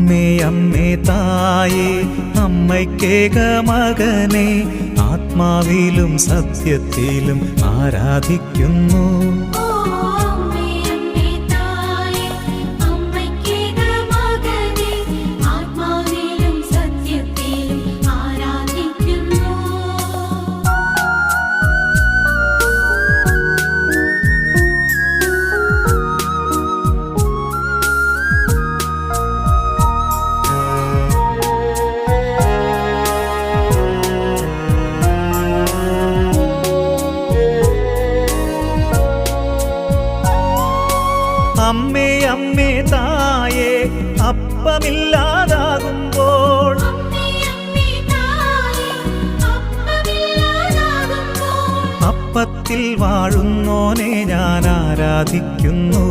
അമ്മേ അമ്മേ തായേ അമ്മയ്ക്കേക മകനെ ആത്മാവിലും സത്യത്തിലും ആരാധിക്കുന്നു. അമ്മേ അമ്മേ തായേ അപ്പമില്ലാതാകുമ്പോൾ അപ്പത്തിൽ വാഴുന്നോനെ ഞാൻ ആരാധിക്കുന്നു.